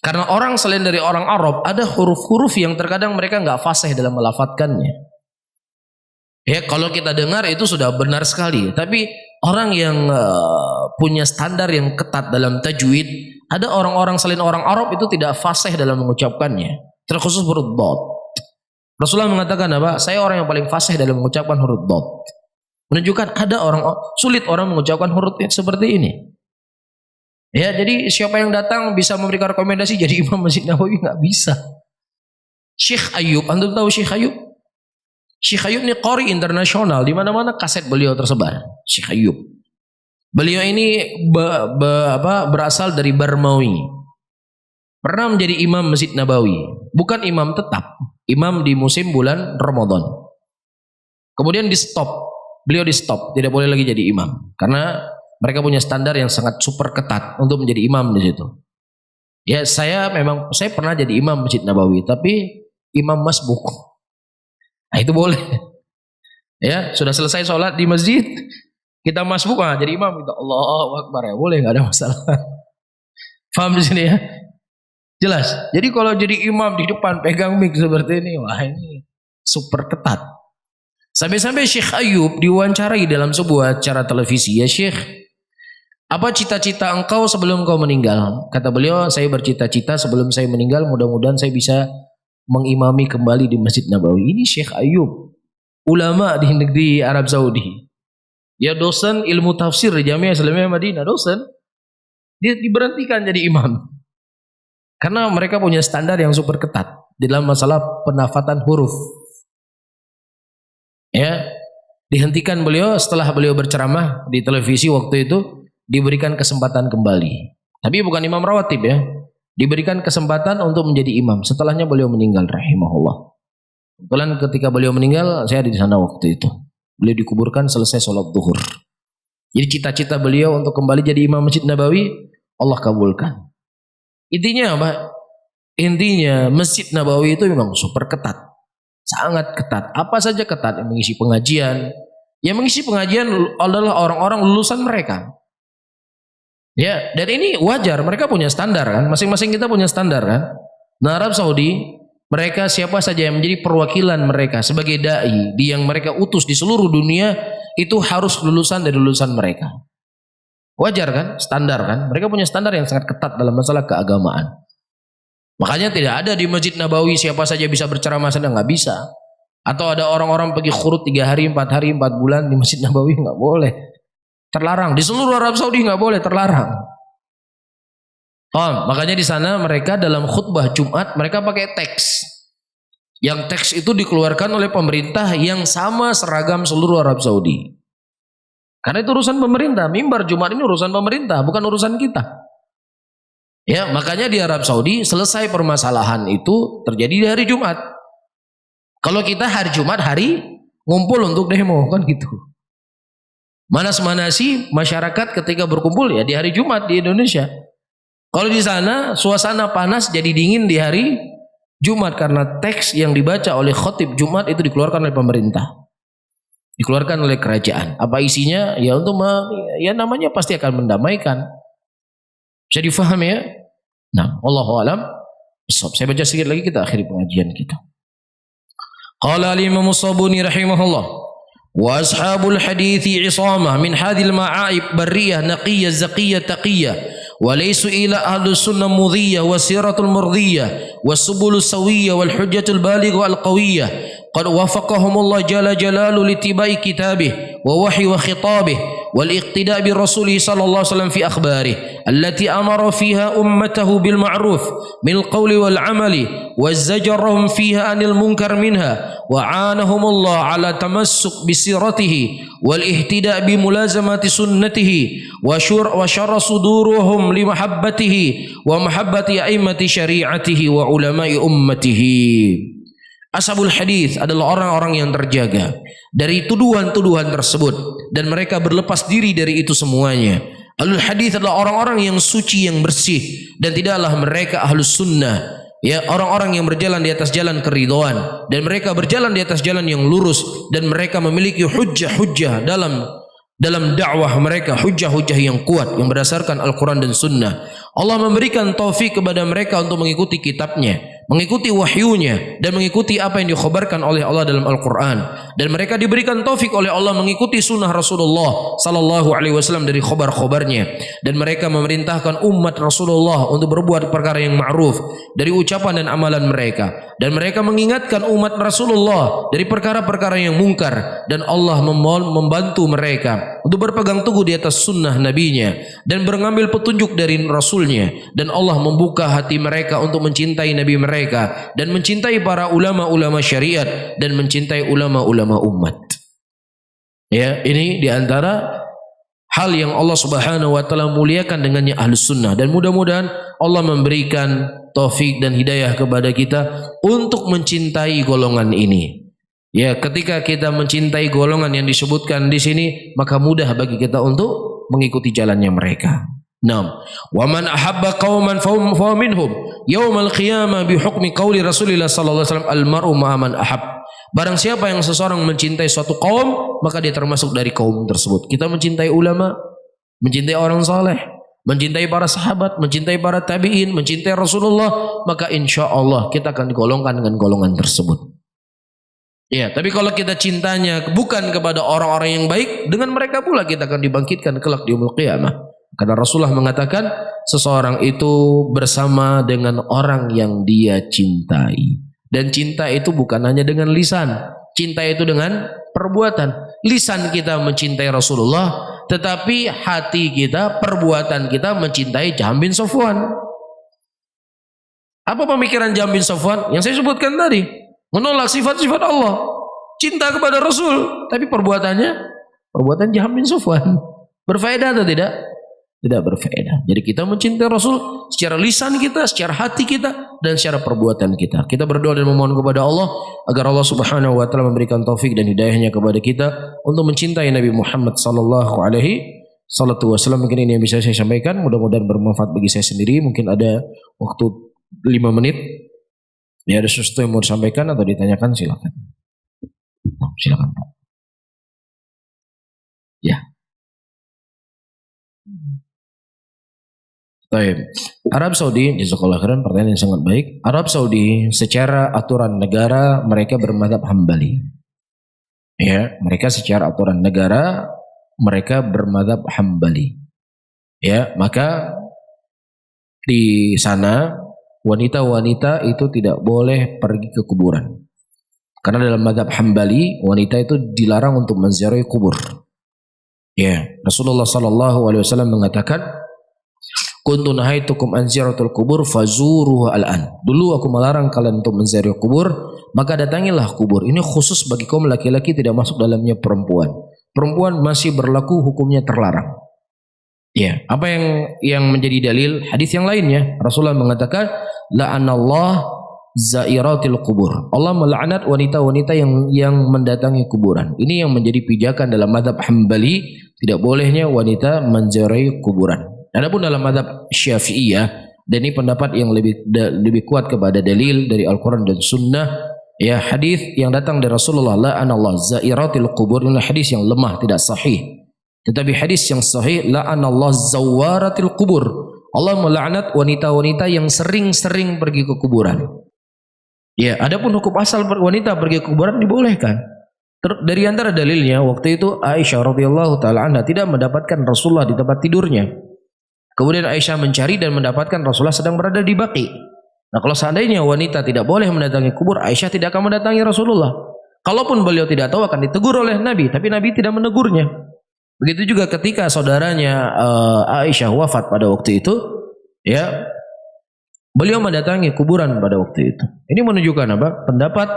Karena orang selain dari orang Arab ada huruf-huruf yang terkadang mereka nggak fasih dalam melafadzkannya. Ya, kalau kita dengar itu sudah benar sekali. Tapi orang yang punya standar yang ketat dalam tajwid, ada orang-orang selain orang Arab itu tidak fasih dalam mengucapkannya. Terkhusus huruf dot. Rasulullah mengatakan apa? Saya orang yang paling fasih dalam mengucapkan huruf dot. Menunjukkan ada sulit orang mengucapkan huruf seperti ini. Ya, jadi siapa yang datang bisa memberikan rekomendasi jadi imam Masjid Nabawi? Nggak bisa. Syekh Ayub, antum tahu Syekh Ayub? Syekh Ayub ini qori internasional, di mana-mana kaset beliau tersebar. Syekh Ayub. Beliau ini berasal dari Barmawi. Pernah menjadi imam Masjid Nabawi, bukan imam tetap, imam di musim bulan Ramadan. Kemudian beliau di stop, tidak boleh lagi jadi imam karena mereka punya standar yang sangat super ketat untuk menjadi imam di situ. Ya, saya pernah jadi imam Masjid Nabawi, tapi imam masbuk. Nah, itu boleh. Ya, sudah selesai sholat di masjid, kita masbuk jadi imam, kita Allahu Akbar ya, boleh, nggak ada masalah. Paham di sini ya? Jelas. Jadi kalau jadi imam di depan pegang mic seperti ini, wah ini super ketat. Sampai-sampai Syekh Ayub diwawancarai dalam sebuah acara televisi, ya Syekh, apa cita-cita engkau sebelum engkau meninggal? Kata beliau, saya bercita-cita sebelum saya meninggal mudah-mudahan saya bisa mengimami kembali di Masjid Nabawi. Ini Syekh Ayub, ulama di negeri Arab Saudi. Ya, dosen ilmu tafsir di Jamiah Islamiyah Madinah, dosen. Dia diberhentikan jadi imam. Karena mereka punya standar yang super ketat dalam masalah penafatan huruf. Ya, dihentikan beliau setelah beliau berceramah di televisi waktu itu, diberikan kesempatan kembali. Tapi bukan imam rawatib ya. Diberikan kesempatan untuk menjadi imam. Setelahnya beliau meninggal rahimahullah. Kebetulan ketika beliau meninggal, saya ada di sana waktu itu. Beliau dikuburkan selesai sholat zuhur. Jadi cita-cita beliau untuk kembali jadi imam Masjid Nabawi, Allah kabulkan. Intinya apa? Intinya Masjid Nabawi itu memang super ketat. Sangat ketat. Apa saja ketat. Yang mengisi pengajian. Yang mengisi pengajian adalah orang-orang lulusan mereka. Ya, dan ini wajar, mereka punya standar kan, masing-masing kita punya standar kan. Nah, Arab Saudi, mereka siapa saja yang menjadi perwakilan mereka sebagai dai yang mereka utus di seluruh dunia itu harus lulusan dari lulusan mereka. Wajar kan, standar kan. Mereka punya standar yang sangat ketat dalam masalah keagamaan. Makanya tidak ada di Masjid Nabawi siapa saja bisa berceramah sana, nggak bisa. Atau ada orang-orang pergi khurut 3 hari, 4 hari, 4 bulan di Masjid Nabawi, nggak boleh. Terlarang. Di seluruh Arab Saudi nggak boleh, terlarang. Makanya di sana mereka dalam khutbah Jumat mereka pakai teks. Yang teks itu dikeluarkan oleh pemerintah yang sama seragam seluruh Arab Saudi. Karena itu urusan pemerintah. Mimbar Jumat ini urusan pemerintah, bukan urusan kita. Ya, makanya di Arab Saudi selesai permasalahan itu terjadi di hari Jumat. Kalau kita hari Jumat hari ngumpul untuk demo kan gitu. Manas-manasi masyarakat ketika berkumpul ya di hari Jumat di Indonesia. Kalau di sana suasana panas jadi dingin di hari Jumat karena teks yang dibaca oleh khotib Jumat itu dikeluarkan oleh pemerintah. Dikeluarkan oleh kerajaan. Apa isinya? Ya untuk ya namanya pasti akan mendamaikan. Bisa difahami ya? Nah, wallahu alam. Saya baca sedikit lagi kita akhiri pengajian kita. Qala al-Imam As-Sabuni rahimahullah. وأصحاب الحديث عصامة من هذه المعائب برية نقية زكية تقية وليسوا إلى أهل السنة مضية وسيرة المرضية والسبل السوية والحجة البالغة القوية قد وفقهم الله جل جلاله لاتباع كتابه ووحي وخطابه والاقتداء برسوله صلى الله عليه وسلم في أخباره التي أمر فيها أمته بالمعروف بالقول والعمل وزجرهم فيها عن المنكر منها وعانهم الله على تمسك بسيرته والاهتداء بملازمة سنته وشر صدورهم لمحبته ومحبة أئمة شريعته وعلماء أمته. Ashabul hadis adalah orang-orang yang terjaga dari tuduhan-tuduhan tersebut dan mereka berlepas diri dari itu semuanya. Ahlul hadis adalah orang-orang yang suci, yang bersih, dan tidaklah mereka ahlus sunnah, ya, orang-orang yang berjalan di atas jalan keridhaan, dan mereka berjalan di atas jalan yang lurus, dan mereka memiliki hujjah-hujjah dalam dakwah mereka, hujjah-hujjah yang kuat yang berdasarkan Al-Quran dan Sunnah. Allah memberikan taufik kepada mereka untuk mengikuti kitabnya, mengikuti wahyunya, dan mengikuti apa yang dikhabarkan oleh Allah dalam Al-Quran. Dan mereka diberikan taufik oleh Allah mengikuti sunnah Rasulullah sallallahu alaihi wasallam dari khabar-khabarnya. Dan mereka memerintahkan umat Rasulullah untuk berbuat perkara yang ma'ruf dari ucapan dan amalan mereka. Dan mereka mengingatkan umat Rasulullah dari perkara-perkara yang mungkar. Dan Allah membantu mereka untuk berpegang teguh di atas sunnah nabinya dan mengambil petunjuk dari Rasulnya. Dan Allah membuka hati mereka untuk mencintai Nabi mereka dan mencintai para ulama-ulama syariat dan mencintai ulama-ulama umat. Ya, ini diantara hal yang Allah Subhanahu wa taala muliakan dengannya ahlus sunnah, dan mudah-mudahan Allah memberikan taufik dan hidayah kepada kita untuk mencintai golongan ini. Ya, ketika kita mencintai golongan yang disebutkan di sini, maka mudah bagi kita untuk mengikuti jalannya mereka. Naam, wa man ahabba qauman fa minhum yaumal qiyamah bi hukmi qauli Rasulillah sallallahu alaihi wasallam al mar'u ma'a man ahab. Barang siapa yang seseorang mencintai suatu kaum, maka dia termasuk dari kaum tersebut. Kita mencintai ulama, mencintai orang saleh, mencintai para sahabat, mencintai para tabi'in, mencintai Rasulullah, maka insya Allah kita akan digolongkan dengan golongan tersebut. Ya, tapi kalau kita cintanya bukan kepada orang-orang yang baik, dengan mereka pula kita akan dibangkitkan kelak di yaumul qiyamah. Karena Rasulullah mengatakan seseorang itu bersama dengan orang yang dia cintai. Dan cinta itu bukan hanya dengan lisan, cinta itu dengan perbuatan. Lisan kita mencintai Rasulullah, tetapi hati kita, perbuatan kita mencintai Jahm bin Safwan. Apa pemikiran Jahm bin Safwan? Yang saya sebutkan tadi, menolak sifat-sifat Allah, cinta kepada Rasul, tapi perbuatan Jahm bin Safwan. Berfaedah atau tidak? Tidak berfaedah. Jadi kita mencintai Rasul secara lisan kita, secara hati kita, dan secara perbuatan kita. Kita berdoa dan memohon kepada Allah agar Allah Subhanahu wa taala memberikan taufik dan hidayahnya kepada kita untuk mencintai Nabi Muhammad sallallahu alaihi wasallam. Mungkin ini yang bisa saya sampaikan, mudah-mudahan bermanfaat bagi saya sendiri. Mungkin ada waktu 5 menit. Ya, ada sesuatu yang mau disampaikan atau ditanyakan, silakan. Silakan, Pak. Ya. Baik. Arab Saudi, jazakallahu khairan, pertanyaan yang sangat baik. Arab Saudi secara aturan negara mereka bermadzhab Hambali. Ya, mereka secara aturan negara mereka bermadzhab Hambali. Ya, maka di sana wanita-wanita itu tidak boleh pergi ke kuburan. Karena dalam madzhab Hambali wanita itu dilarang untuk menziarahi kubur. Ya, Rasulullah sallallahu alaihi wasallam mengatakan, "Kuntu nahaitukum an ziyaratul kubur fazuruha al-an." Dulu aku melarang kalian untuk menziarahi kubur, maka datangilah kubur. Ini khusus bagi kaum laki-laki, tidak masuk dalamnya perempuan. Perempuan masih berlaku hukumnya terlarang. Ya, apa yang menjadi dalil? Hadis yang lainnya, Rasulullah mengatakan, "La'anallah zairatil kubur." Allah melaknat wanita-wanita yang mendatangi kuburan. Ini yang menjadi pijakan dalam mazhab Hambali, tidak bolehnya wanita menziarahi kuburan. Adapun dalam mazhab Syafi'iyah, dan ini pendapat yang lebih kuat kepada dalil dari Al-Quran dan Sunnah, ya, hadis yang datang dari Rasulullah, la'anallah zairatil kubur, ini hadis yang lemah, tidak sahih. Tetapi hadis yang sahih, la'anallah zawaratil kubur, Allah melaknat wanita-wanita yang sering-sering pergi ke kuburan. Ya, adapun hukum asal wanita pergi ke kuburan dibolehkan. Dari antara dalilnya waktu itu Aisyah radhiyallahu taala anha tidak mendapatkan Rasulullah di tempat tidurnya. Kemudian Aisyah mencari dan mendapatkan Rasulullah sedang berada di Baqi. Nah, kalau seandainya wanita tidak boleh mendatangi kubur, Aisyah tidak akan mendatangi Rasulullah. Kalaupun beliau tidak tahu akan ditegur oleh Nabi, tapi Nabi tidak menegurnya. Begitu juga ketika saudaranya Aisyah wafat pada waktu itu, ya, beliau mendatangi kuburan pada waktu itu. Ini menunjukkan apa? Pendapat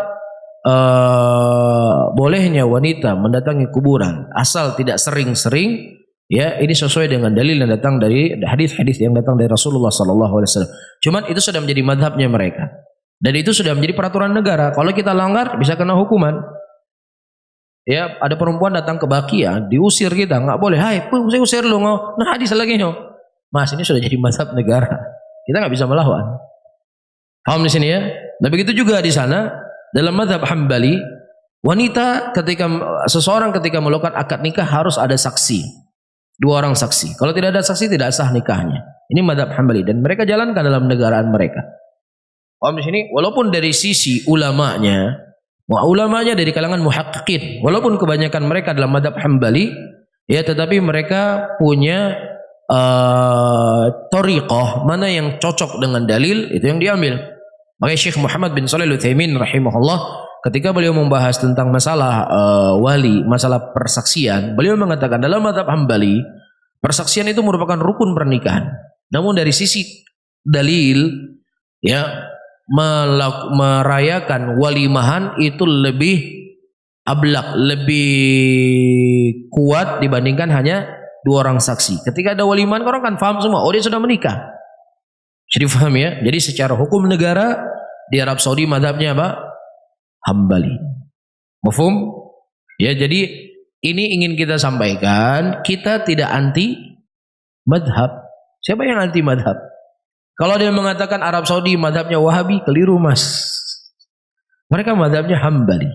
bolehnya wanita mendatangi kuburan asal tidak sering-sering. Ya, ini sesuai dengan dalil yang datang dari hadis-hadis yang datang dari Rasulullah sallallahu alaihi wasallam. Cuman itu sudah menjadi madhabnya mereka. Dan itu sudah menjadi peraturan negara. Kalau kita langgar bisa kena hukuman. Ya, ada perempuan datang ke Baqi ya, diusir kita, nggak boleh. Hai, saya usir lu. Nah, hadis lagi nyo. Mas, ini sudah jadi madhab negara. Kita nggak bisa melawan. Paham di sini ya? Nah, begitu juga di sana dalam madhab Hambali, wanita seseorang ketika melakukan akad nikah harus ada saksi. 2 orang saksi. Kalau tidak ada saksi tidak sah nikahnya. Ini madhab Hambali dan mereka jalankan dalam negaraan mereka. Paham di sini? Walaupun dari sisi ulamanya dari kalangan muhaqqiqin, walaupun kebanyakan mereka dalam madhab Hambali, ya, tetapi mereka punya thariqah mana yang cocok dengan dalil itu yang diambil. Makanya Syekh Muhammad bin Shalih Al-Utsaimin rahimahullah ketika beliau membahas tentang masalah wali, masalah persaksian, beliau mengatakan dalam mazhab Hambali, persaksian itu merupakan rukun pernikahan. Namun dari sisi dalil, ya, merayakan walimahan itu lebih ablak, lebih kuat dibandingkan hanya 2 orang saksi. Ketika ada walimahan, orang kan paham semua, oh dia sudah menikah. Jadi paham ya? Jadi secara hukum negara di Arab Saudi mazhabnya apa? Hambali. Mafhum? Ya, jadi ini ingin kita sampaikan, kita tidak anti madhab. Siapa yang anti madhab? Kalau dia mengatakan Arab Saudi madhabnya Wahabi, keliru mas. Mereka madhabnya Hambali.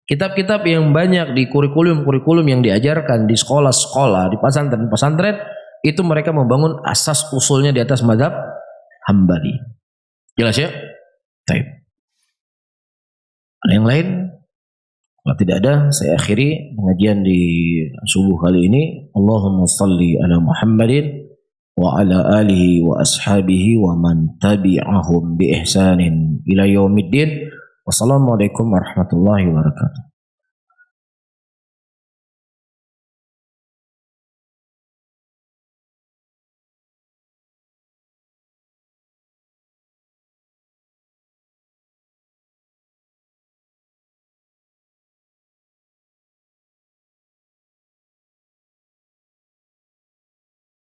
Kitab-kitab yang banyak di kurikulum yang diajarkan di sekolah-sekolah, di pesantren-pesantren, itu mereka membangun asas usulnya di atas madhab Hambali. Jelas ya? Baik. Ada yang lain? Kalau tidak ada, saya akhiri pengajian di subuh kali ini. Allahumma salli ala Muhammadin wa ala alihi wa ashabihi wa man tabi'ahum bi ihsanin ila yaumiddin. Wassalamualaikum warahmatullahi wabarakatuh.